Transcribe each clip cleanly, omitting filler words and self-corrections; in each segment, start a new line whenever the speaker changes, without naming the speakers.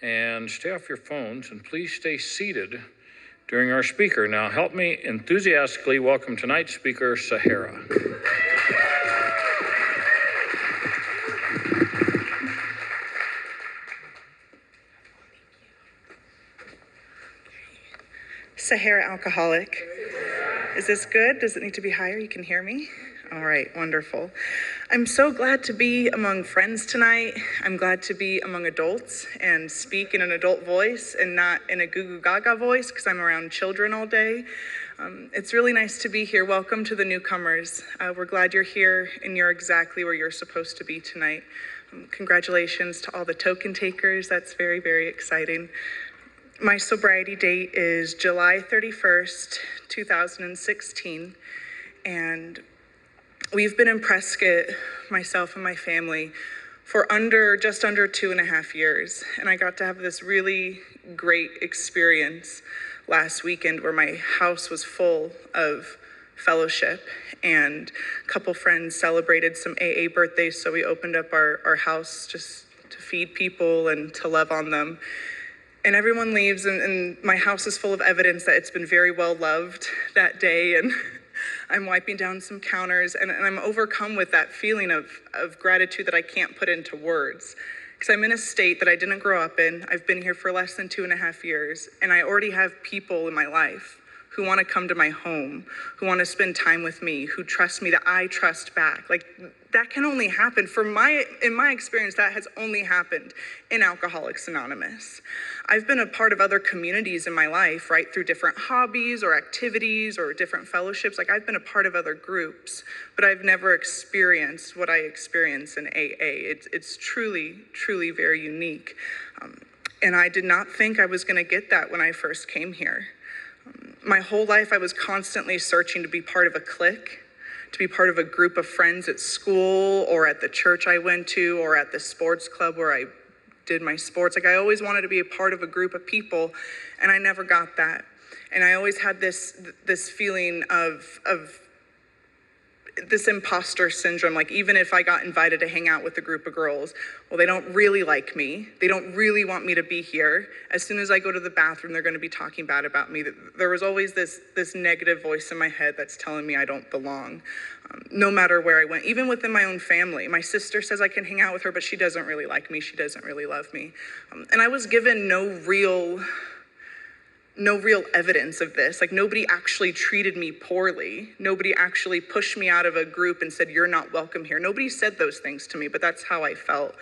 and stay off your phones, and please stay seated during our speaker. Now help me enthusiastically welcome tonight's speaker, Sahara.
Sahara alcoholic. Is this good? Does it need to be higher? You can hear me? All right, wonderful. I'm so glad to be among friends tonight. I'm glad to be among adults and speak in an adult voice and not in a goo-goo gaga voice because I'm around children all day. It's really nice to be here. Welcome to the newcomers. We're glad you're here and you're exactly where you're supposed to be tonight. Congratulations to all the token takers. That's very, very exciting. My sobriety date is July 31st, 2016, and we've been in Prescott, myself and my family, for just under 2.5 years, and I got to have this really great experience last weekend where my house was full of fellowship, and a couple friends celebrated some AA birthdays, so we opened up our house just to feed people and to love on them. And everyone leaves, and my house is full of evidence that it's been very well loved that day, and I'm wiping down some counters, and I'm overcome with that feeling of gratitude that I can't put into words. Because I'm in a state that I didn't grow up in. I've been here for less than 2.5 years, and I already have people in my life who want to come to my home, who want to spend time with me, who trust me, that I trust back. Like, that can only happen. In my experience, that has only happened in Alcoholics Anonymous. I've been a part of other communities in my life, right, through different hobbies or activities or different fellowships. Like, I've been a part of other groups, but I've never experienced what I experience in AA. It's truly, truly very unique. And I did not think I was going to get that when I first came here. My whole life, I was constantly searching to be part of a clique, to be part of a group of friends at school or at the church I went to or at the sports club where I did my sports. Like, I always wanted to be a part of a group of people, and I never got that. And I always had this feeling of this imposter syndrome. Like, even if I got invited to hang out with a group of girls, well, they don't really like me. They don't really want me to be here. As soon as I go to the bathroom, they're going to be talking bad about me. There was always this negative voice in my head that's telling me I don't belong, no matter where I went, even within my own family. My sister says I can hang out with her, but she doesn't really like me. She doesn't really love me. And I was given no real evidence of this. Like, nobody actually treated me poorly. Nobody actually pushed me out of a group and said, you're not welcome here. Nobody said those things to me, but that's how I felt.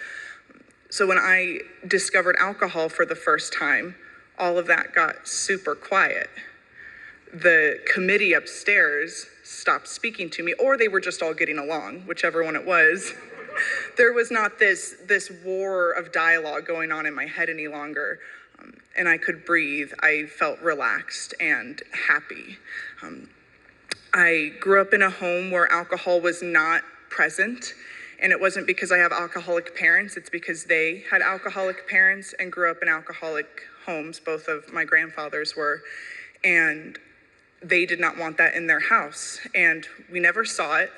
So when I discovered alcohol for the first time, all of that got super quiet. The committee upstairs stopped speaking to me, or they were just all getting along, whichever one it was. There was not this war of dialogue going on in my head any longer. And I could breathe. I felt relaxed and happy. I grew up in a home where alcohol was not present, and it wasn't because I have alcoholic parents. It's because they had alcoholic parents and grew up in alcoholic homes. Both of my grandfathers were, and they did not want that in their house, and we never saw it.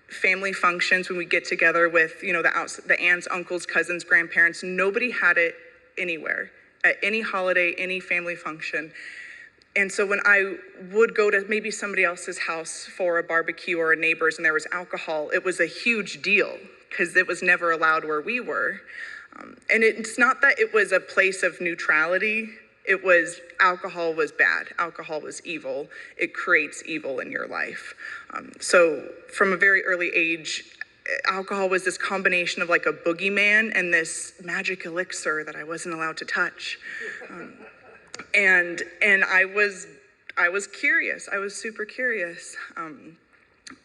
Family functions, when we get together with, the aunts, uncles, cousins, grandparents, nobody had it anywhere, at any holiday, any family function. And so when I would go to maybe somebody else's house for a barbecue or a neighbor's and there was alcohol, it was a huge deal because it was never allowed where we were. And it's not that it was a place of neutrality. It was, alcohol was bad. Alcohol was evil. It creates evil in your life. So from a very early age, alcohol was this combination of like a boogeyman and this magic elixir that I wasn't allowed to touch. And I was curious. I was super curious.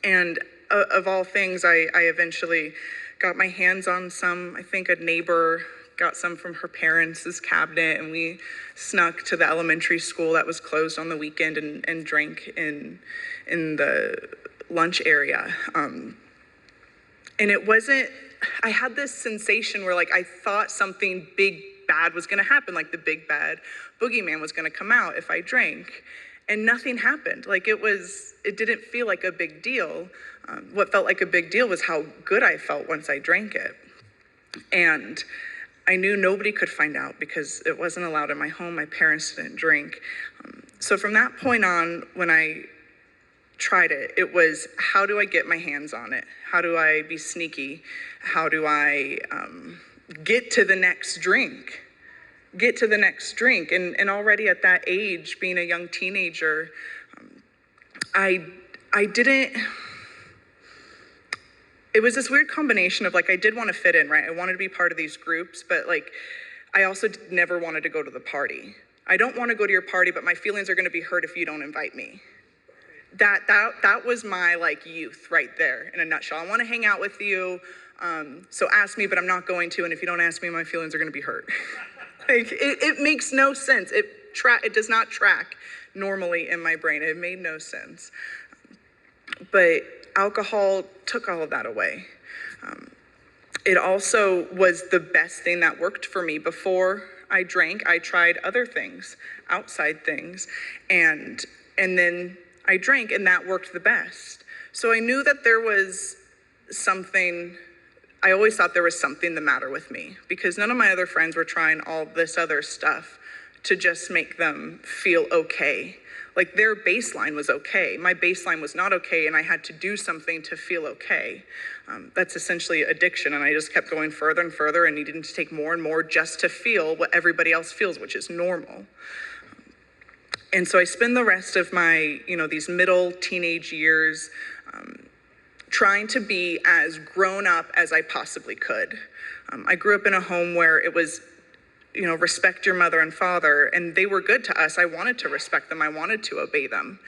And of all things, I eventually got my hands on some. I think a neighbor got some from her parents' cabinet, and we snuck to the elementary school that was closed on the weekend and drank in the lunch area. And it wasn't, I had this sensation where like I thought something big bad was gonna happen, like the big bad boogeyman was gonna come out if I drank, and nothing happened. Like it didn't feel like a big deal. What felt like a big deal was how good I felt once I drank it. And I knew nobody could find out because it wasn't allowed in my home. My parents didn't drink. So from that point on, when I tried it, it was, how do I get my hands on it? How do I be sneaky? How do I get to the next drink? And already at that age, being a young teenager, I didn't, it was this weird combination of like, I did want to fit in, right? I wanted to be part of these groups, but like, I also never wanted to go to the party. I don't want to go to your party, but my feelings are going to be hurt if you don't invite me. That was my like youth right there in a nutshell. I want to hang out with you, so ask me, but I'm not going to. And if you don't ask me, my feelings are going to be hurt. Like it makes no sense. It does not track normally in my brain. It made no sense. But alcohol took all of that away. It also was the best thing that worked for me. Before I drank, I tried other things, outside things, and then I drank, and that worked the best. So I knew that there was something, I always thought there was something the matter with me, because none of my other friends were trying all this other stuff to just make them feel okay. Like their baseline was okay. My baseline was not okay, and I had to do something to feel okay. That's essentially addiction, and I just kept going further and further and needing to take more and more just to feel what everybody else feels, which is normal. And so I spend the rest of my, these middle teenage years trying to be as grown up as I possibly could. I grew up in a home where it was, respect your mother and father, and they were good to us. I wanted to respect them. I wanted to obey them.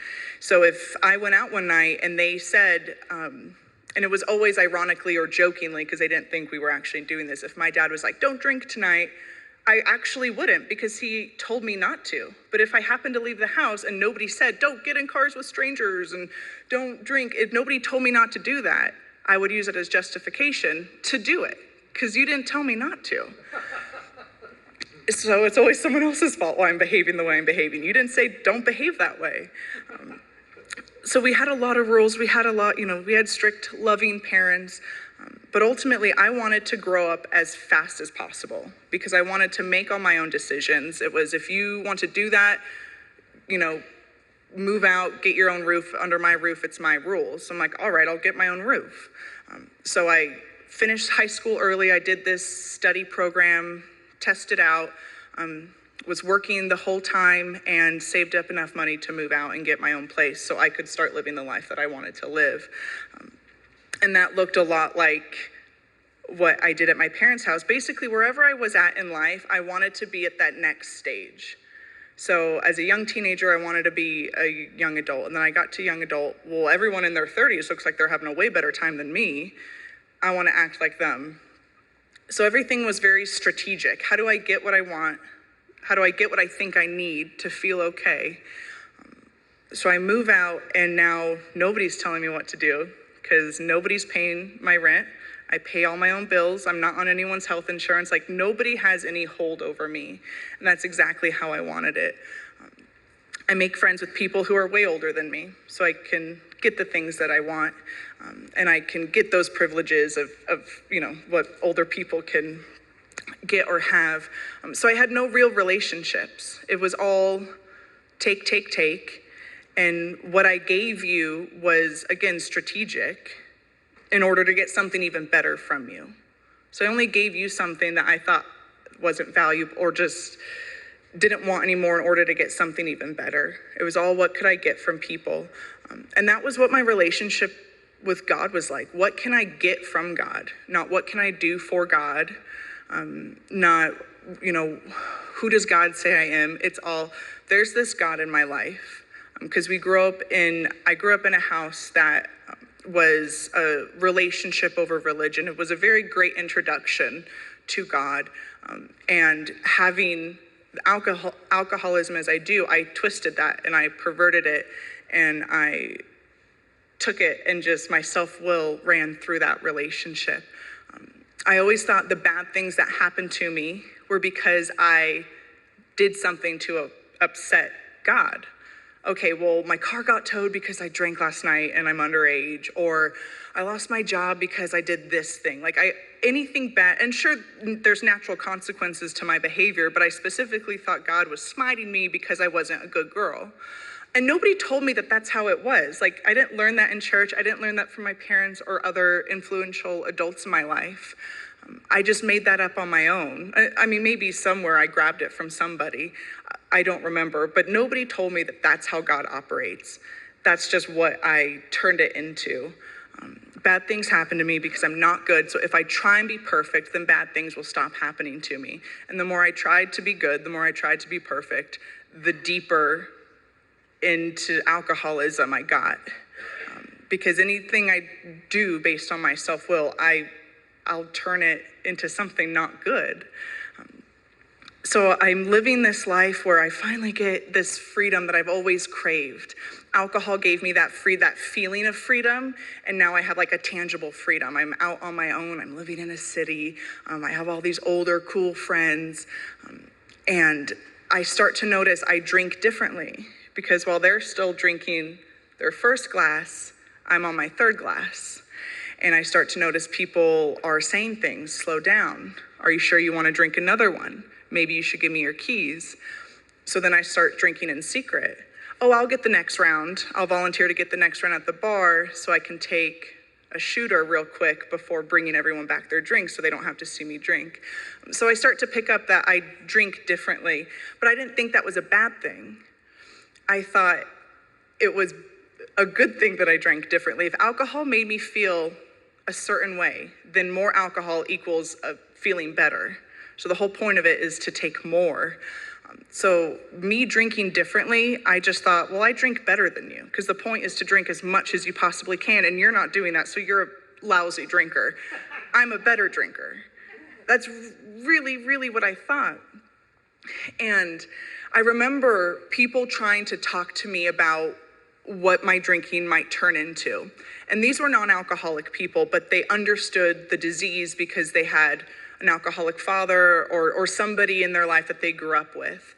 So if I went out one night and they said, and it was always ironically or jokingly, because they didn't think we were actually doing this. If my dad was like, don't drink tonight, I actually wouldn't, because he told me not to. But if I happened to leave the house and nobody said, don't get in cars with strangers and don't drink, if nobody told me not to do that, I would use it as justification to do it, because you didn't tell me not to. So it's always someone else's fault why I'm behaving the way I'm behaving. You didn't say, don't behave that way. So we had a lot of rules. We had we had strict, loving parents. But ultimately, I wanted to grow up as fast as possible because I wanted to make all my own decisions. It was, if you want to do that, move out, get your own roof. Under my roof, it's my rules. So I'm like, all right, I'll get my own roof. So I finished high school early. I did this study program, tested out, was working the whole time and saved up enough money to move out and get my own place so I could start living the life that I wanted to live. And that looked a lot like what I did at my parents' house. Basically, wherever I was at in life, I wanted to be at that next stage. So as a young teenager, I wanted to be a young adult. And then I got to young adult. Well, everyone in their 30s looks like they're having a way better time than me. I want to act like them. So everything was very strategic. How do I get what I want? How do I get what I think I need to feel okay? So I move out, and now nobody's telling me what to do, because nobody's paying my rent. I pay all my own bills. I'm not on anyone's health insurance. Like, nobody has any hold over me. And that's exactly how I wanted it. I make friends with people who are way older than me, so I can get the things that I want. And I can get those privileges of what older people can get or have. So I had no real relationships. It was all take. And what I gave you was, again, strategic in order to get something even better from you. So I only gave you something that I thought wasn't valuable or just didn't want anymore in order to get something even better. It was all, what could I get from people? And that was what my relationship with God was like. What can I get from God? Not what can I do for God? Not, who does God say I am? It's all, there's this God in my life. Because I grew up in a house that was a relationship over religion. It was a very great introduction to God. And having alcoholism as I do, I twisted that and I perverted it, and I took it, and just my self-will ran through that relationship. I always thought the bad things that happened to me were because I did something to upset God. Okay, well, my car got towed because I drank last night and I'm underage, or I lost my job because I did this thing. Anything bad, and sure, there's natural consequences to my behavior, but I specifically thought God was smiting me because I wasn't a good girl. And nobody told me that that's how it was. I didn't learn that in church. I didn't learn that from my parents or other influential adults in my life. I just made that up on my own. I mean, maybe somewhere I grabbed it from somebody. I don't remember, but nobody told me that that's how God operates. That's just what I turned it into. Bad things happen to me because I'm not good. So if I try and be perfect, then bad things will stop happening to me. And the more I tried to be good, the more I tried to be perfect, the deeper into alcoholism I got. Because anything I do based on my self-will, I'll turn it into something not good. So I'm living this life where I finally get this freedom that I've always craved. Alcohol gave me that feeling of freedom, and now I have a tangible freedom. I'm out on my own, I'm living in a city, I have all these older, cool friends, and I start to notice I drink differently, because while they're still drinking their first glass, I'm on my third glass. And I start to notice people are saying things, slow down. Are you sure you want to drink another one? Maybe you should give me your keys. So then I start drinking in secret. Oh, I'll get the next round. I'll volunteer to get the next round at the bar so I can take a shooter real quick before bringing everyone back their drinks so they don't have to see me drink. So I start to pick up that I drink differently, but I didn't think that was a bad thing. I thought it was a good thing that I drank differently. If alcohol made me feel a certain way, then more alcohol equals feeling better. So the whole point of it is to take more. So me drinking differently, I just thought, well, I drink better than you, because the point is to drink as much as you possibly can, and you're not doing that, so you're a lousy drinker. I'm a better drinker. That's really, really what I thought. And I remember people trying to talk to me about what my drinking might turn into. And these were non-alcoholic people, but they understood the disease because they had an alcoholic father or somebody in their life that they grew up with.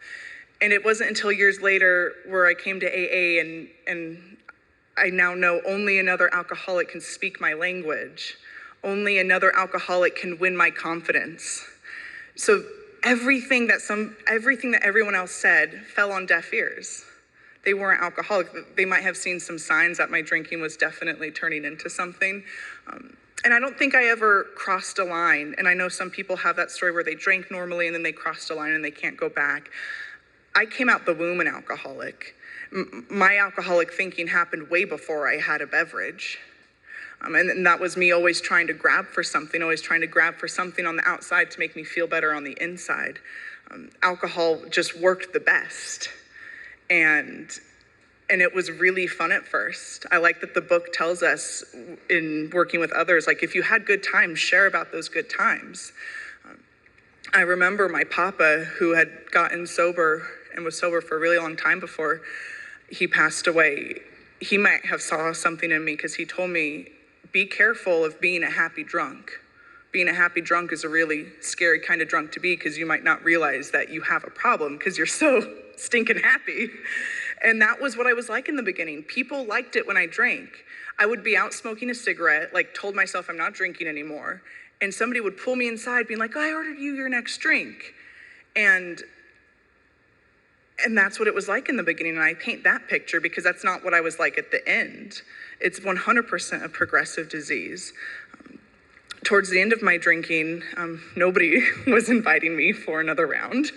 And it wasn't until years later where I came to AA and I now know only another alcoholic can speak my language. Only another alcoholic can win my confidence. So everything that everyone else said fell on deaf ears. They weren't alcoholic. They might have seen some signs that my drinking was definitely turning into something. And I don't think I ever crossed a line. And I know some people have that story where they drank normally and then they crossed a line and they can't go back. I came out the womb an alcoholic. My alcoholic thinking happened way before I had a beverage. And that was me always trying to grab for something on the outside to make me feel better on the inside. Alcohol just worked the best. And it was really fun at first. I like that the book tells us in working with others, if you had good times, share about those good times. I remember my papa, who had gotten sober and was sober for a really long time before he passed away. He might have saw something in me because he told me, be careful of being a happy drunk. Being a happy drunk is a really scary kind of drunk to be because you might not realize that you have a problem because you're so stinking happy. And that was what I was like in the beginning. People liked it when I drank. I would be out smoking a cigarette, told myself I'm not drinking anymore. And somebody would pull me inside being like, I ordered you your next drink. And that's what it was like in the beginning. And I paint that picture because that's not what I was like at the end. It's 100% a progressive disease. Towards the end of my drinking, nobody was inviting me for another round.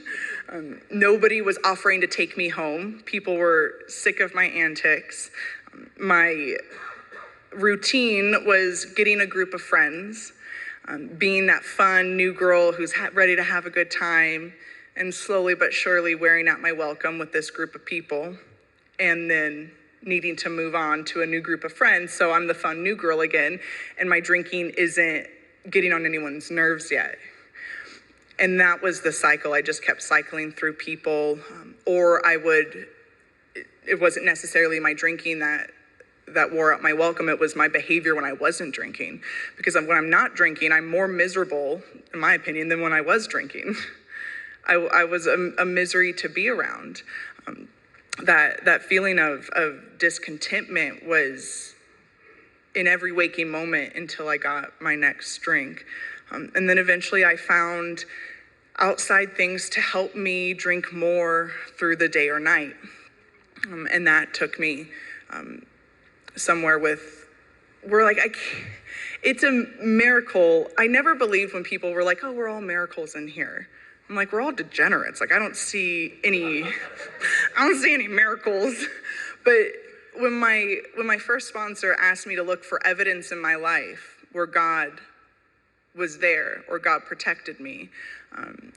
Nobody was offering to take me home. People were sick of my antics. My routine was getting a group of friends, being that fun new girl who's ready to have a good time, and slowly but surely wearing out my welcome with this group of people, and then needing to move on to a new group of friends. So I'm the fun new girl again, and my drinking isn't getting on anyone's nerves yet. And that was the cycle. I just kept cycling through people, or it wasn't necessarily my drinking that wore out my welcome. It was my behavior when I wasn't drinking. Because when I'm not drinking, I'm more miserable, in my opinion, than when I was drinking. I was a misery to be around. that feeling of discontentment was in every waking moment until I got my next drink. And then eventually I found outside things to help me drink more through the day or night. And that took me somewhere where like, it's a miracle. I never believed when people were like, oh, we're all miracles in here. I'm like, we're all degenerates. Like, I don't see any miracles. But when my first sponsor asked me to look for evidence in my life where God was there or God protected me,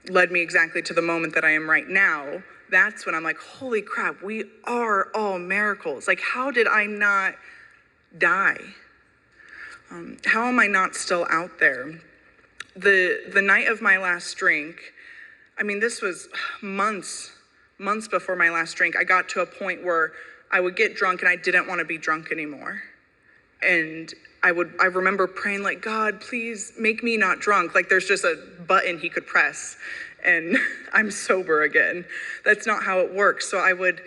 led me exactly to the moment that I am right now, that's when I'm like, holy crap, we are all miracles. Like, how did I not die? How am I not still out there? The night of my last drink, I mean, this was months before my last drink, I got to a point where I would get drunk and I didn't want to be drunk anymore. And I remember praying like, God, please make me not drunk. Like there's just a button he could press and I'm sober again. That's not how it works. So I would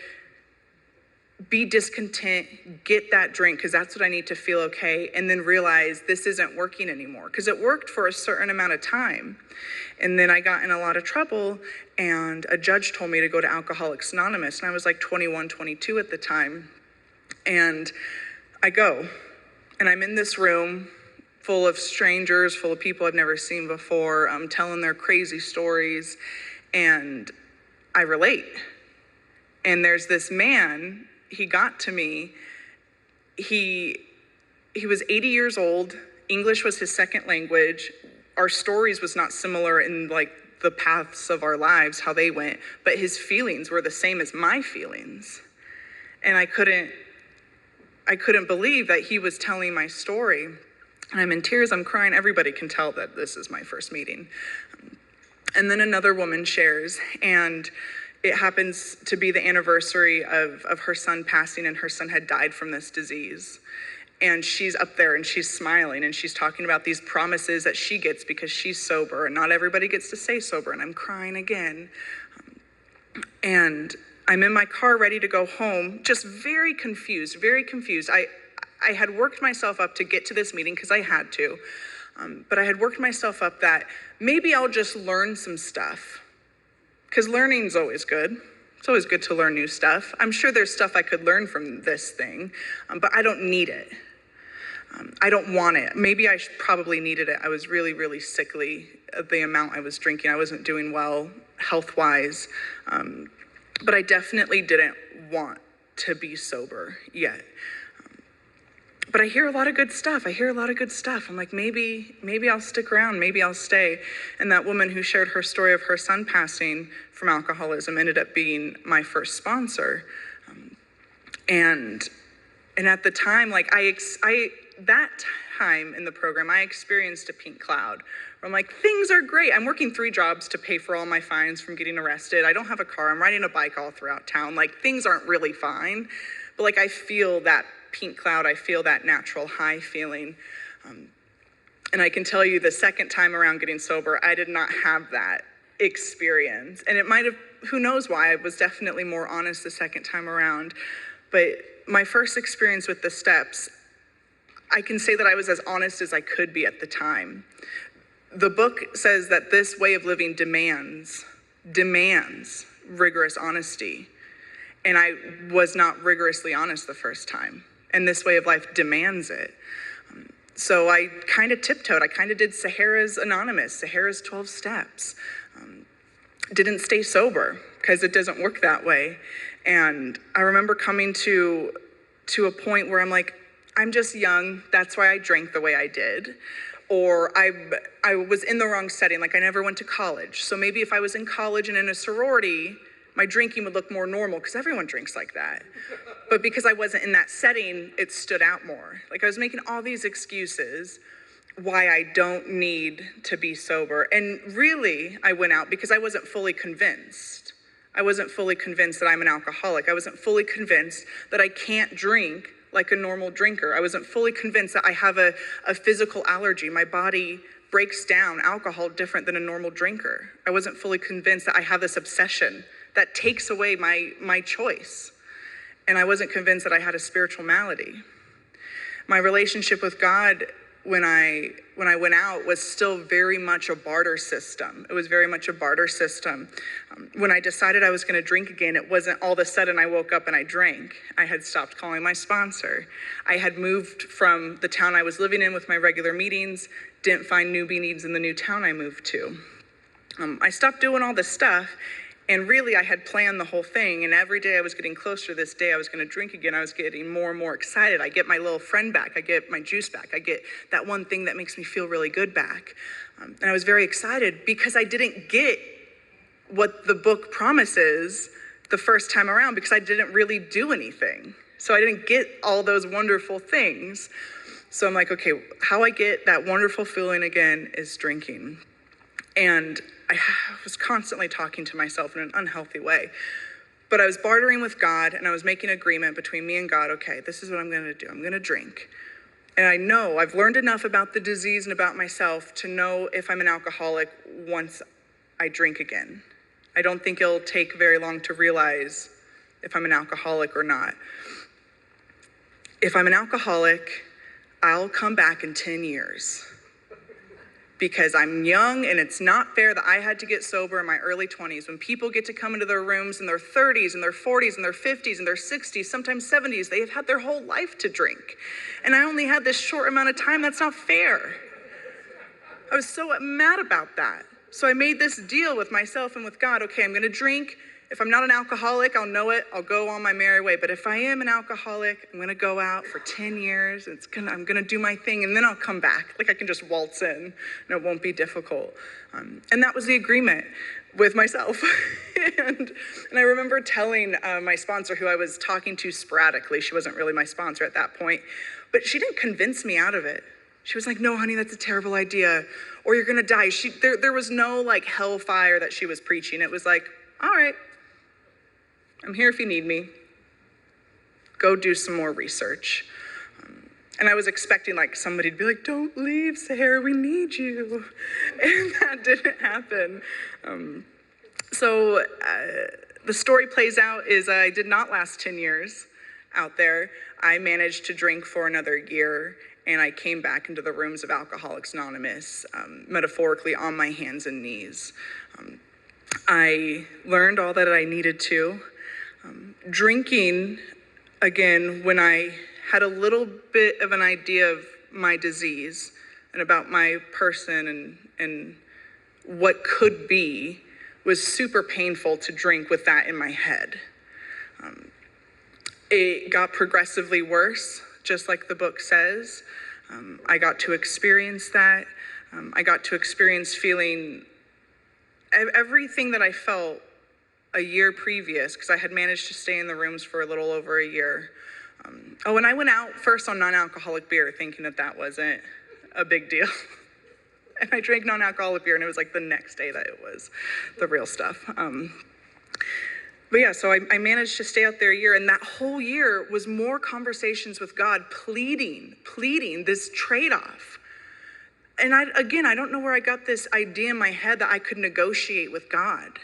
be discontent, get that drink because that's what I need to feel okay, and then realize this isn't working anymore because it worked for a certain amount of time. And then I got in a lot of trouble and a judge told me to go to Alcoholics Anonymous, and I was like 21, 22 at the time. And I go, and I'm in this room full of strangers, full of people I've never seen before, telling their crazy stories, and I relate. And there's this man, he got to me, he was 80 years old, English was his second language, our stories was not similar in like the paths of our lives, how they went, but his feelings were the same as my feelings. And I couldn't believe that he was telling my story. And I'm in tears, I'm crying, everybody can tell that this is my first meeting. And then another woman shares, and it happens to be the anniversary of her son passing, and her son had died from this disease. And she's up there and she's smiling and she's talking about these promises that she gets because she's sober, and not everybody gets to stay sober, and I'm crying again. And I'm in my car ready to go home, just very confused. I had worked myself up to get to this meeting because I had to, but I had worked myself up that maybe I'll just learn some stuff. Because learning's always good. It's always good to learn new stuff. I'm sure there's stuff I could learn from this thing, but I don't need it. I don't want it. Maybe I probably needed it. I was really, really sickly of the amount I was drinking. I wasn't doing well health-wise, but I definitely didn't want to be sober yet. But I hear a lot of good stuff. I'm like, maybe I'll stick around. Maybe I'll stay. And that woman who shared her story of her son passing from alcoholism ended up being my first sponsor. And at the time, like that time in the program, I experienced a pink cloud. Where I'm like, things are great. I'm working 3 jobs to pay for all my fines from getting arrested. I don't have a car. I'm riding a bike all throughout town. Like things aren't really fine. But like I feel that pink cloud, I feel that natural high feeling. And I can tell you the second time around getting sober, I did not have that experience. And it might have, who knows why, I was definitely more honest the second time around. But my first experience with the steps, I can say that I was as honest as I could be at the time. The book says that this way of living demands rigorous honesty. And I was not rigorously honest the first time. And this way of life demands it. So I kind of tiptoed. I kind of did Sahara's Anonymous, Sahara's 12 steps. Didn't stay sober because it doesn't work that way. And I remember coming to a point where I'm like, I'm just young. That's why I drank the way I did. Or I was in the wrong setting. Like I never went to college. So maybe if I was in college and in a sorority, my drinking would look more normal because everyone drinks like that. But because I wasn't in that setting, it stood out more. Like I was making all these excuses why I don't need to be sober. And really, I went out because I wasn't fully convinced. I wasn't fully convinced that I'm an alcoholic. I wasn't fully convinced that I can't drink like a normal drinker. I wasn't fully convinced that I have a physical allergy. My body breaks down alcohol different than a normal drinker. I wasn't fully convinced that I have this obsession that takes away my choice. and I wasn't convinced that I had a spiritual malady. My relationship with God when I went out was still very much a barter system. It was very much a barter system. When I decided I was going to drink again, it wasn't all of a sudden I woke up and I drank. I had stopped calling my sponsor. I had moved from the town I was living in with my regular meetings, didn't find new meetings in the new town I moved to. I stopped doing all this stuff, and really I had planned the whole thing, and every day I was getting closer to this day I was going to drink again. I was getting more and more excited. I get my little friend back. I get my juice back. I get that one thing that makes me feel really good back. And I was very excited because I didn't get what the book promises the first time around because I didn't really do anything. So I didn't get all those wonderful things. So I'm like, okay, how I get that wonderful feeling again is drinking. And I was constantly talking to myself in an unhealthy way. But I was bartering with God, and I was making an agreement between me and God. Okay, this is what I'm going to do. I'm going to drink. And I know I've learned enough about the disease and about myself to know if I'm an alcoholic once I drink again. I don't think it'll take very long to realize if I'm an alcoholic or not. If I'm an alcoholic, I'll come back in 10 years. Because I'm young, and it's not fair that I had to get sober in my early 20s. When people get to come into their rooms in their 30s and their 40s and their 50s and their 60s, sometimes 70s, they have had their whole life to drink. And I only had this short amount of time. That's not fair. I was so mad about that. So I made this deal with myself and with God. Okay, I'm going to drink. If I'm not an alcoholic, I'll know it. I'll go on my merry way. But if I am an alcoholic, I'm going to go out for 10 years. I'm going to do my thing, and then I'll come back. Like I can just waltz in, and it won't be difficult. And that was the agreement with myself. and I remember telling my sponsor, who I was talking to sporadically, she wasn't really my sponsor at that point, but she didn't convince me out of it. She was like, no, honey, that's a terrible idea, or you're going to die. There was no like hellfire that she was preaching. It was like, all right, I'm here if you need me. Go do some more research. And I was expecting like somebody to be like, don't leave, Sahara, we need you. And that didn't happen. So the story plays out is I did not last 10 years out there. I managed to drink for another year, and I came back into the rooms of Alcoholics Anonymous, metaphorically on my hands and knees. I learned all that I needed to. Drinking, again, when I had a little bit of an idea of my disease and about my person and what could be, was super painful to drink with that in my head. It got progressively worse, just like the book says. I got to experience that. I got to experience feeling everything that I felt a year previous, because I had managed to stay in the rooms for a little over a year. And I went out first on non-alcoholic beer, thinking that wasn't a big deal. And I drank non-alcoholic beer, and it was like the next day that it was the real stuff. But yeah, so I managed to stay out there a year, and that whole year was more conversations with God, pleading this trade-off. And I don't know where I got this idea in my head that I could negotiate with God.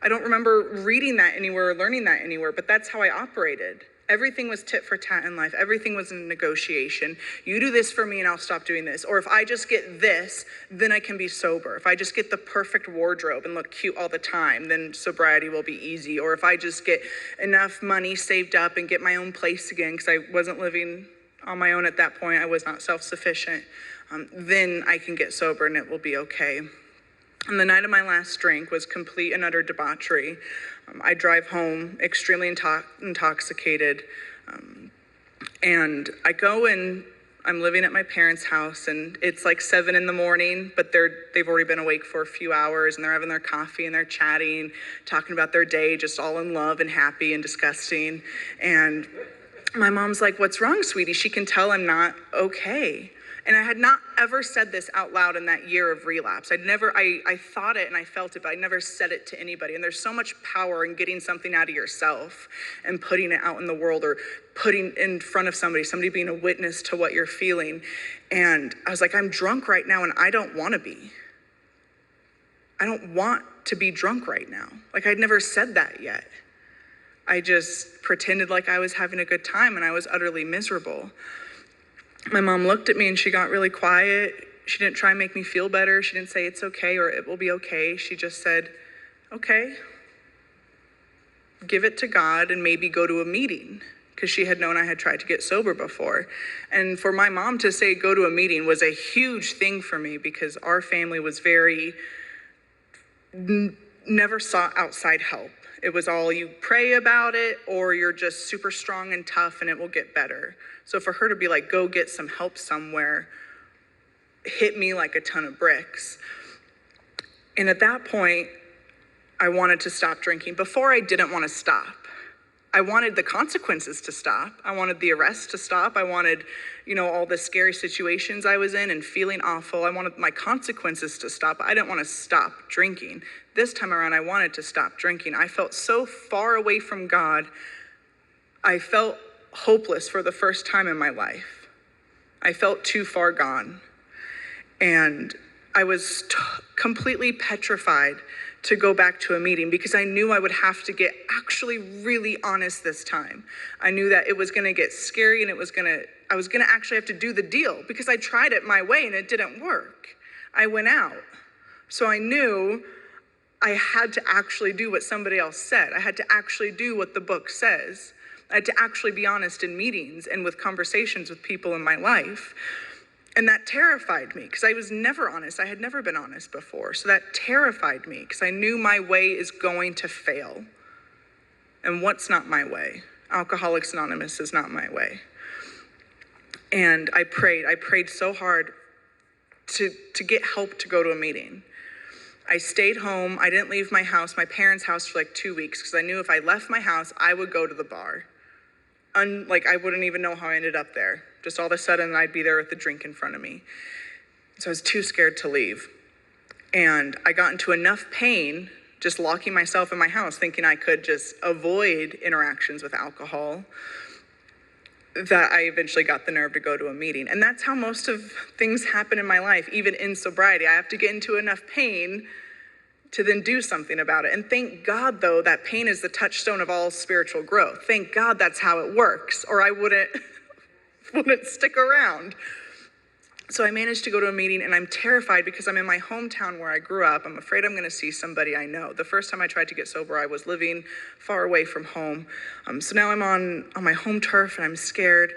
I don't remember reading that anywhere or learning that anywhere, but that's how I operated. Everything was tit for tat in life. Everything was a negotiation. You do this for me and I'll stop doing this. Or if I just get this, then I can be sober. If I just get the perfect wardrobe and look cute all the time, then sobriety will be easy. Or if I just get enough money saved up and get my own place again, because I wasn't living on my own at that point. I was not self-sufficient. Then I can get sober and it will be okay. And the night of my last drink was complete and utter debauchery. I drive home extremely intoxicated. And I go and I'm living at my parents' house, and it's like 7 a.m, but they've already been awake for a few hours, and they're having their coffee and they're chatting, talking about their day, just all in love and happy and disgusting. And my mom's like, "What's wrong, sweetie?" She can tell I'm not okay. And I had not ever said this out loud in that year of relapse. I thought it and I felt it, but I never said it to anybody. And there's so much power in getting something out of yourself and putting it out in the world, or putting in front of somebody being a witness to what you're feeling. And I was like, I'm drunk right now and I don't want to be. I don't want to be drunk right now. Like, I'd never said that yet. I just pretended like I was having a good time, and I was utterly miserable. My mom looked at me and she got really quiet. She didn't try and make me feel better. She didn't say it's okay or it will be okay. She just said, okay, give it to God and maybe go to a meeting, because she had known I had tried to get sober before. And for my mom to say go to a meeting was a huge thing for me, because our family was never sought outside help. It was all, you pray about it or you're just super strong and tough and it will get better. So for her to be like, go get some help somewhere, hit me like a ton of bricks. And at that point, I wanted to stop drinking. Before, I didn't want to stop. I wanted the consequences to stop. I wanted the arrest to stop. I wanted, all the scary situations I was in and feeling awful. I wanted my consequences to stop. I didn't want to stop drinking. This time around, I wanted to stop drinking. I felt so far away from God. I felt hopeless for the first time in my life. I felt too far gone. And I was completely petrified to go back to a meeting, because I knew I would have to get actually really honest this time. I knew that it was going to get scary, and I was going to actually have to do the deal, because I tried it my way and it didn't work. I went out. So I knew I had to actually do what somebody else said. I had to actually do what the book says. I had to actually be honest in meetings and with conversations with people in my life. And that terrified me, because I was never honest. I had never been honest before. So that terrified me, because I knew my way is going to fail. And what's not my way? Alcoholics Anonymous is not my way. And I prayed so hard to get help to go to a meeting. I stayed home. I didn't leave my house, my parents' house, for like 2 weeks, because I knew if I left my house, I would go to the bar. I wouldn't even know how I ended up there. Just all of a sudden, I'd be there with a drink in front of me. So I was too scared to leave. And I got into enough pain just locking myself in my house, thinking I could just avoid interactions with alcohol, that I eventually got the nerve to go to a meeting. And that's how most of things happen in my life, even in sobriety. I have to get into enough pain to then do something about it. And thank God, though, that pain is the touchstone of all spiritual growth. Thank God that's how it works, or I wouldn't stick around. So I managed to go to a meeting, and I'm terrified because I'm in my hometown where I grew up. I'm afraid I'm going to see somebody I know. The first time I tried to get sober, I was living far away from home. So now I'm on my home turf, and I'm scared.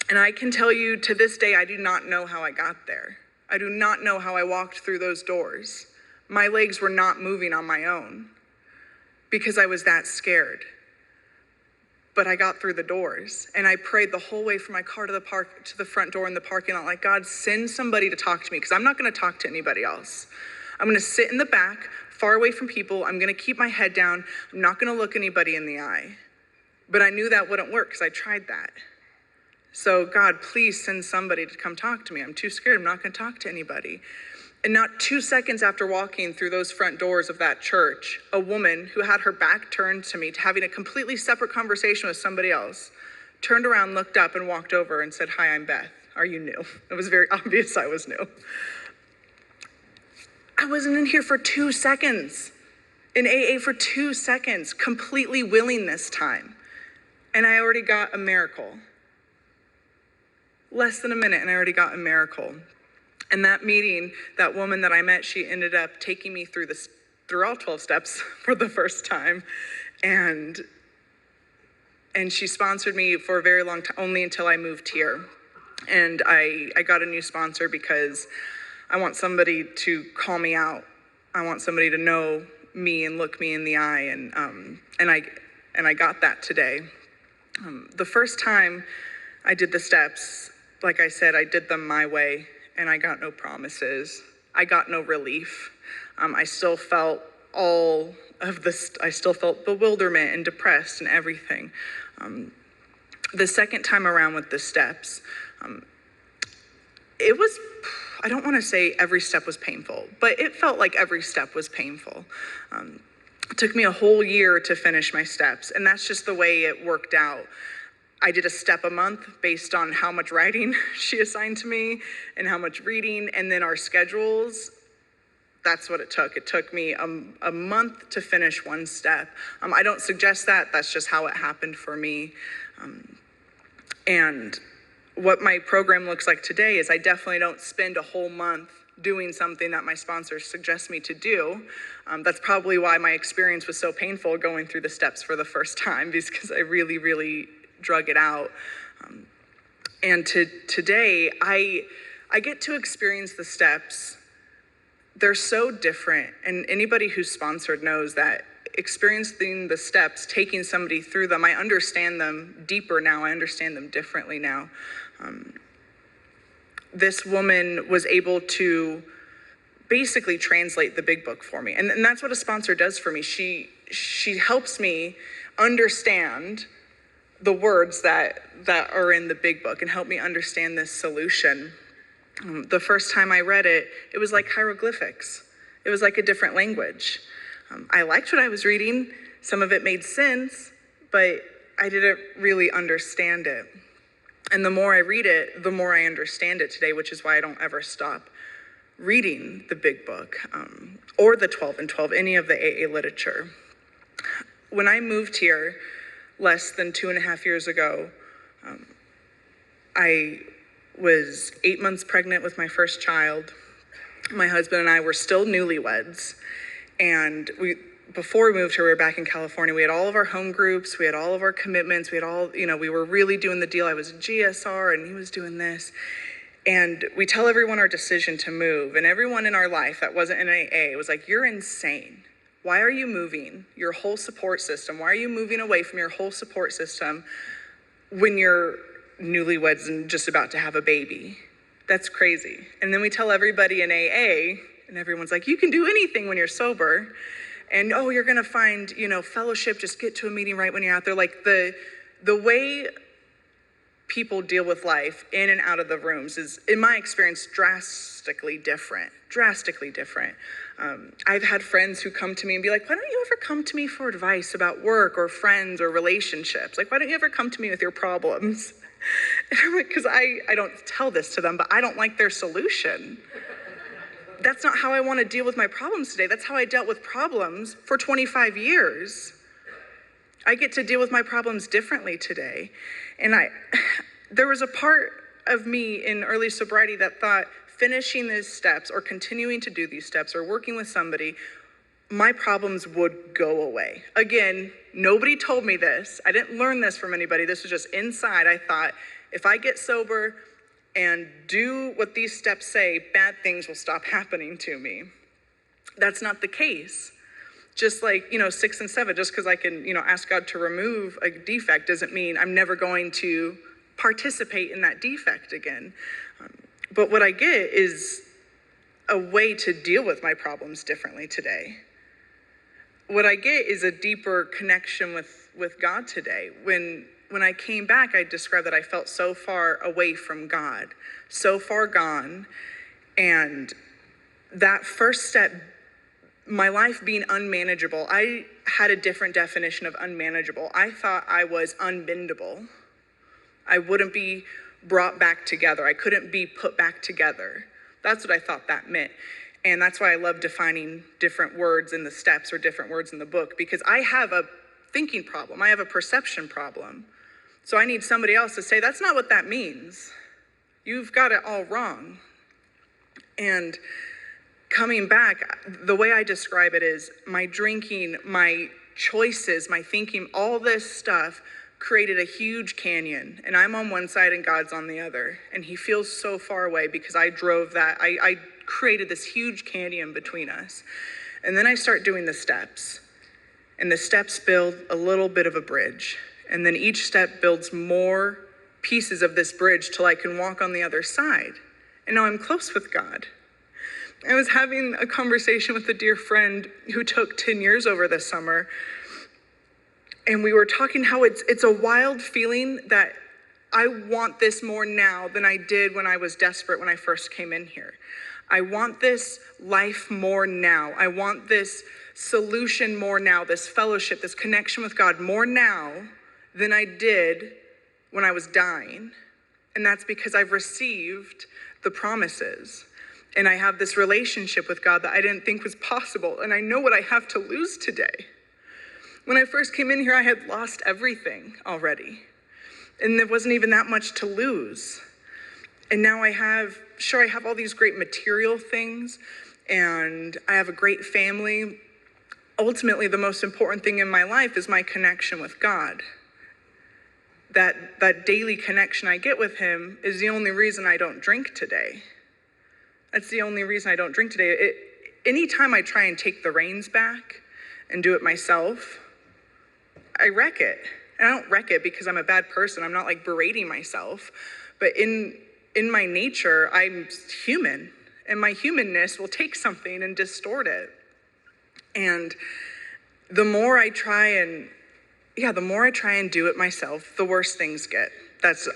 And I can tell you, to this day, I do not know how I got there. I do not know how I walked through those doors. My legs were not moving on my own because I was that scared. But I got through the doors, and I prayed the whole way from my car to the front door in the parking lot, like, God, send somebody to talk to me, because I'm not going to talk to anybody else. I'm going to sit in the back, far away from people. I'm going to keep my head down. I'm not going to look anybody in the eye. But I knew that wouldn't work, because I tried that. So God, please send somebody to come talk to me. I'm too scared. I'm not going to talk to anybody. And not 2 seconds after walking through those front doors of that church, a woman who had her back turned to me, having a completely separate conversation with somebody else, turned around, looked up, and walked over and said, "Hi, I'm Beth. Are you new?" It was very obvious I was new. I wasn't in here for 2 seconds, in AA for 2 seconds, completely willing this time. And I already got a miracle. Less than a minute, and I already got a miracle. And that meeting, that woman that I met, she ended up taking me through all 12 steps for the first time. And she sponsored me for a very long time, only until I moved here. And I got a new sponsor because I want somebody to call me out. I want somebody to know me and look me in the eye. And I got that today. The first time I did the steps, like I said, I did them my way. And I got no promises. I got no relief. I still felt I still felt bewilderment and depressed and everything. The second time around with the steps, it was, I don't want to say every step was painful, but it felt like every step was painful. It took me a whole year to finish my steps, and that's just the way it worked out. I did a step a month based on how much writing she assigned to me and how much reading, and then our schedules That's what it took. It took me a month to finish one step. I don't suggest that. That's just how it happened for me. And what my program looks like today is I definitely don't spend a whole month doing something that my sponsor suggests me to do. That's probably why my experience was so painful going through the steps for the first time, because I really, really drug it out. And today, I get to experience the steps. They're so different. And anybody who's sponsored knows that experiencing the steps, taking somebody through them, I understand them deeper now. I understand them differently now. This woman was able to basically translate the big book for me. And that's what a sponsor does for me. She helps me understand the words that are in the big book and help me understand this solution. The first time I read it, it was like hieroglyphics. It was like a different language. I liked what I was reading. Some of it made sense, but I didn't really understand it. And the more I read it, the more I understand it today, which is why I don't ever stop reading the big book, or the 12 and 12, any of the AA literature. When I moved here less than 2.5 years ago, I was 8 months pregnant with my first child. My husband and I were still newlyweds. And before we moved here, we were back in California. We had all of our home groups. We had all of our commitments. We had all, we were really doing the deal. I was a GSR and he was doing this. And we tell everyone our decision to move. And everyone in our life that wasn't in AA was like, you're insane. Why are you moving your whole support system? Why are you moving away from your whole support system when you're newlyweds and just about to have a baby? That's crazy. And then we tell everybody in AA, and everyone's like, you can do anything when you're sober. And, oh, you're going to find, fellowship, just get to a meeting right when you're out there. Like the way people deal with life in and out of the rooms is, in my experience, drastically different. I've had friends who come to me and be like, why don't you ever come to me for advice about work or friends or relationships? Like, why don't you ever come to me with your problems? And I'm like, because I don't tell this to them, but I don't like their solution. That's not how I want to deal with my problems today. That's how I dealt with problems for 25 years. I get to deal with my problems differently today. And there was a part of me in early sobriety that thought finishing these steps or continuing to do these steps or working with somebody, my problems would go away. Again, nobody told me this. I didn't learn this from anybody. This was just inside. I thought, if I get sober and do what these steps say, bad things will stop happening to me. That's not the case. Just like, 6 and 7, just because I can, ask God to remove a defect doesn't mean I'm never going to participate in that defect again. But what I get is a way to deal with my problems differently today. What I get is a deeper connection with God today. When I came back, I described that I felt so far away from God, so far gone. And that first step, my life being unmanageable, I had a different definition of unmanageable. I thought I was unbendable. I wouldn't be brought back together. I couldn't be put back together. That's what I thought that meant. And that's why I love defining different words in the steps or different words in the book, because I have a thinking problem. I have a perception problem. So I need somebody else to say, that's not what that means. You've got it all wrong. And coming back, the way I describe it is my drinking, my choices, my thinking, all this stuff created a huge canyon. And I'm on one side and God's on the other. And he feels so far away because I drove that. I created this huge canyon between us. And then I start doing the steps. And the steps build a little bit of a bridge. And then each step builds more pieces of this bridge till I can walk on the other side. And now I'm close with God. I was having a conversation with a dear friend who took 10 years over this summer. And we were talking how it's a wild feeling that I want this more now than I did when I was desperate when I first came in here. I want this life more now. I want this solution more now, this fellowship, this connection with God more now than I did when I was dying. And that's because I've received the promises. And I have this relationship with God that I didn't think was possible. And I know what I have to lose today. When I first came in here, I had lost everything already. And there wasn't even that much to lose. And now I have all these great material things, and I have a great family. Ultimately, the most important thing in my life is my connection with God. That daily connection I get with him is the only reason I don't drink today. That's the only reason I don't drink today. Anytime I try and take the reins back and do it myself, I wreck it. And I don't wreck it because I'm a bad person. I'm not like berating myself. But in my nature, I'm human. And my humanness will take something and distort it. And the more I try and do it myself, the worse things get.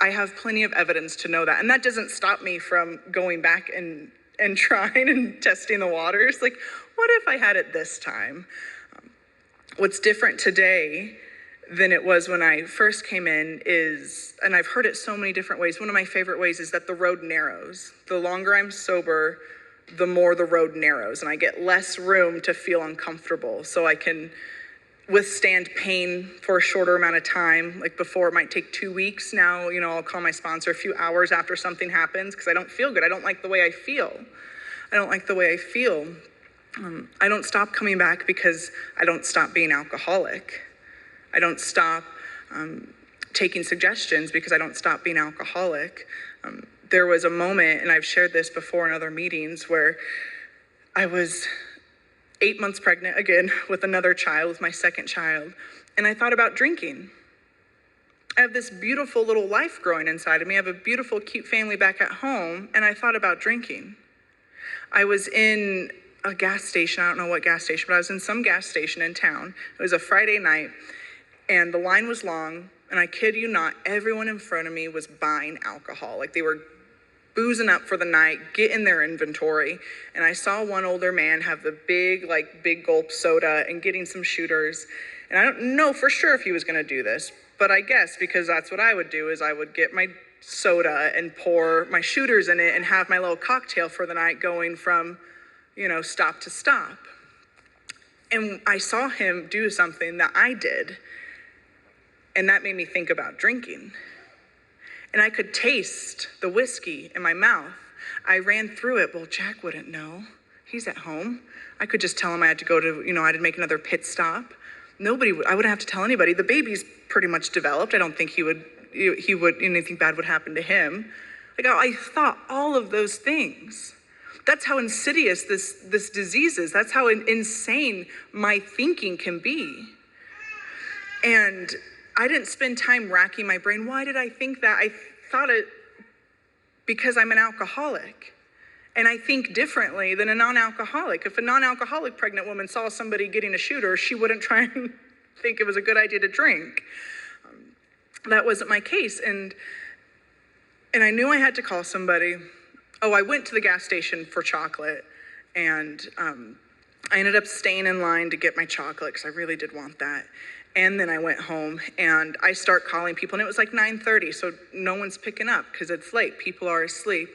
I have plenty of evidence to know that. And that doesn't stop me from going back and trying and testing the waters. Like, what if I had it this time? What's different today than it was when I first came in is, and I've heard it so many different ways, one of my favorite ways is that the road narrows. The longer I'm sober, the more the road narrows, and I get less room to feel uncomfortable. So I can withstand pain for a shorter amount of time. Like before, it might take 2 weeks. Now, I'll call my sponsor a few hours after something happens because I don't feel good. I don't like the way I feel. I don't stop coming back because I don't stop being alcoholic. I don't stop taking suggestions because I don't stop being alcoholic. There was a moment, and I've shared this before in other meetings, where I was 8 months pregnant again with another child, with my second child, and I thought about drinking. I have this beautiful little life growing inside of me. I have a beautiful, cute family back at home, and I thought about drinking. I was in a gas station, I don't know what gas station, but I was in some gas station in town. It was a Friday night, and the line was long, and I kid you not, everyone in front of me was buying alcohol. Like they were boozing up for the night, getting their inventory. And I saw one older man have the big gulp soda and getting some shooters. And I don't know for sure if he was gonna do this, but I guess because that's what I would do is I would get my soda and pour my shooters in it and have my little cocktail for the night going from, stop to stop. And I saw him do something that I did, and that made me think about drinking. And I could taste the whiskey in my mouth. I ran through it. Well, Jack wouldn't know. He's at home. I could just tell him I had to go to, I had to make another pit stop. I wouldn't have to tell anybody. The baby's pretty much developed. I don't think anything bad would happen to him. Like I thought all of those things. That's how insidious this disease is. That's how insane my thinking can be. And I didn't spend time racking my brain. Why did I think that? I thought it because I'm an alcoholic. And I think differently than a non-alcoholic. If a non-alcoholic pregnant woman saw somebody getting a shooter, she wouldn't try and think it was a good idea to drink. That wasn't my case. And I knew I had to call somebody. I went to the gas station for chocolate. And I ended up staying in line to get my chocolate because I really did want that. And then I went home and I start calling people, and it was like 9:30, so no one's picking up because it's late. People are asleep.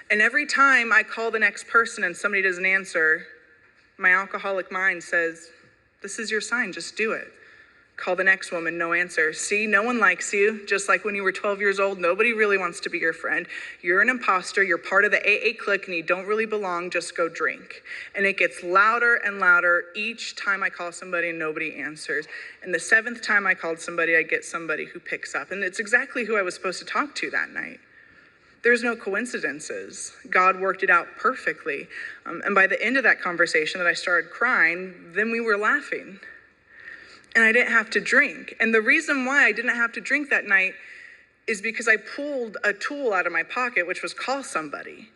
And every time I call the next person and somebody doesn't answer, my alcoholic mind says, this is your sign, just do it. Call the next woman, no answer. See, no one likes you. Just like when you were 12 years old, nobody really wants to be your friend. You're an imposter, you're part of the AA clique, and you don't really belong, just go drink. And it gets louder and louder each time I call somebody and nobody answers. And the 7th time I called somebody, I get somebody who picks up. And it's exactly who I was supposed to talk to that night. There's no coincidences. God worked it out perfectly. And by the end of that conversation that I started crying, then we were laughing. And I didn't have to drink. And the reason why I didn't have to drink that night is because I pulled a tool out of my pocket, which was call somebody.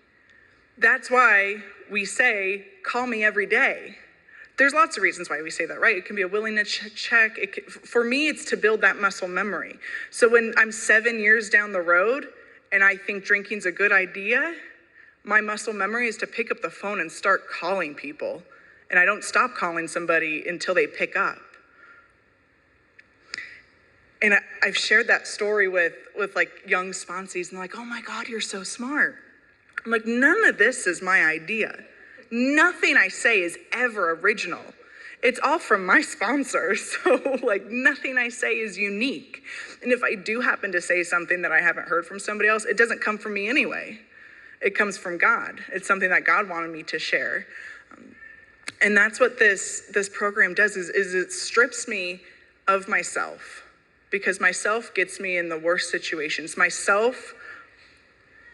That's why we say, call me every day. There's lots of reasons why we say that, right? It can be a willingness check. For me, it's to build that muscle memory. So when I'm 7 years down the road and I think drinking's a good idea, my muscle memory is to pick up the phone and start calling people. And I don't stop calling somebody until they pick up. And I've shared that story with like young sponsees, and they're like, oh my God, you're so smart. I'm like, none of this is my idea. Nothing I say is ever original. It's all from my sponsor, so like nothing I say is unique. And if I do happen to say something that I haven't heard from somebody else, it doesn't come from me anyway. It comes from God. It's something that God wanted me to share. And that's what this program does is it strips me of myself, because myself gets me in the worst situations. Myself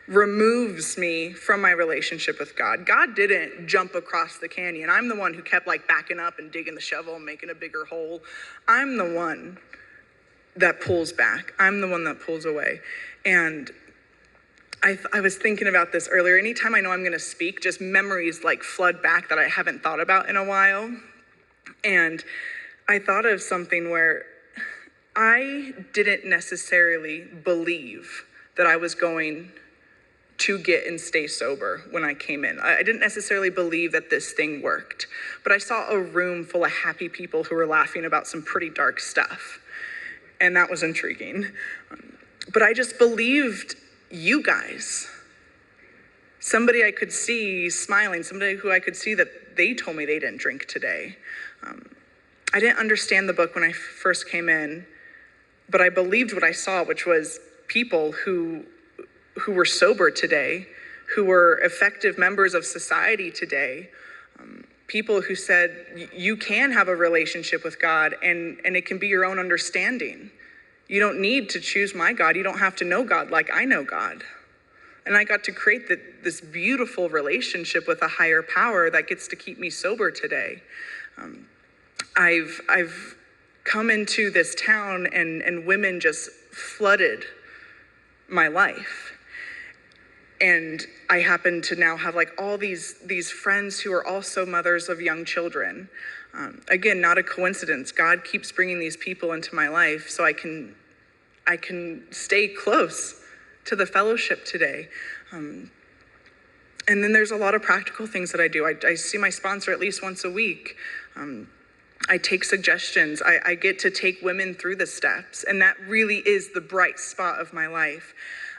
removes me from my relationship with God. God didn't jump across the canyon. I'm the one who kept like backing up and digging the shovel and making a bigger hole. I'm the one that pulls back. I'm the one that pulls away. And I was thinking about this earlier. Anytime I know I'm going to speak, just memories like flood back that I haven't thought about in a while. And I thought of something where I didn't necessarily believe that I was going to get and stay sober when I came in. I didn't necessarily believe that this thing worked, but I saw a room full of happy people who were laughing about some pretty dark stuff. And that was intriguing. But I just believed you guys. Somebody I could see smiling, somebody who I could see that they told me they didn't drink today. I didn't understand the book when I first came in, but I believed what I saw, which was people who were sober today, who were effective members of society today, people who said you can have a relationship with God and it can be your own understanding. You don't need to choose my God. You don't have to know God like I know God. And I got to create this beautiful relationship with a higher power that gets to keep me sober today. I've come into this town and women just flooded my life. And I happen to now have like all these friends who are also mothers of young children. Again, not a coincidence. God keeps bringing these people into my life so I can stay close to the fellowship today. And then there's a lot of practical things that I do. I see my sponsor at least once a week. I take suggestions. I get to take women through the steps, and that really is the bright spot of my life.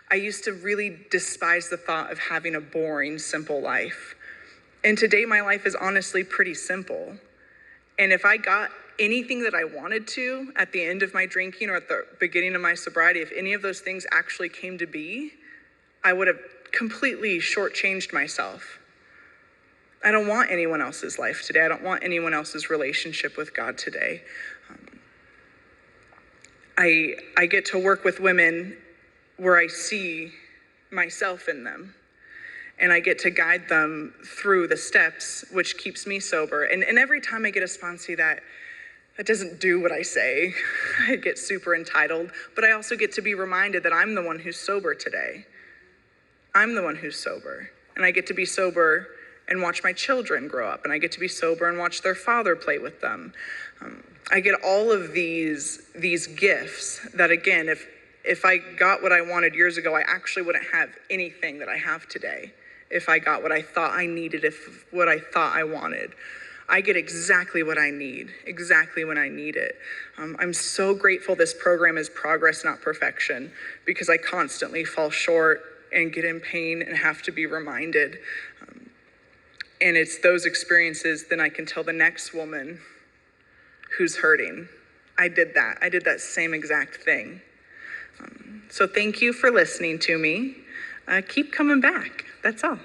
I used to really despise the thought of having a boring, simple life. And today my life is honestly pretty simple. And if I got anything that I wanted to at the end of my drinking or at the beginning of my sobriety, if any of those things actually came to be, I would have completely shortchanged myself. I don't want anyone else's life today. I don't want anyone else's relationship with God today. I get to work with women where I see myself in them. And I get to guide them through the steps, which keeps me sober. And every time I get a sponsee that doesn't do what I say, I get super entitled. But I also get to be reminded that I'm the one who's sober today. I'm the one who's sober. And I get to be sober and watch my children grow up. And I get to be sober and watch their father play with them. I get all of these gifts that, again, if I got what I wanted years ago, I actually wouldn't have anything that I have today. If I got what I thought I needed, what I thought I wanted. I get exactly what I need, exactly when I need it. I'm so grateful this program is progress, not perfection, because I constantly fall short and get in pain and have to be reminded. And it's those experiences then I can tell the next woman who's hurting. I did that same exact thing. So thank you for listening to me. Keep coming back. That's all.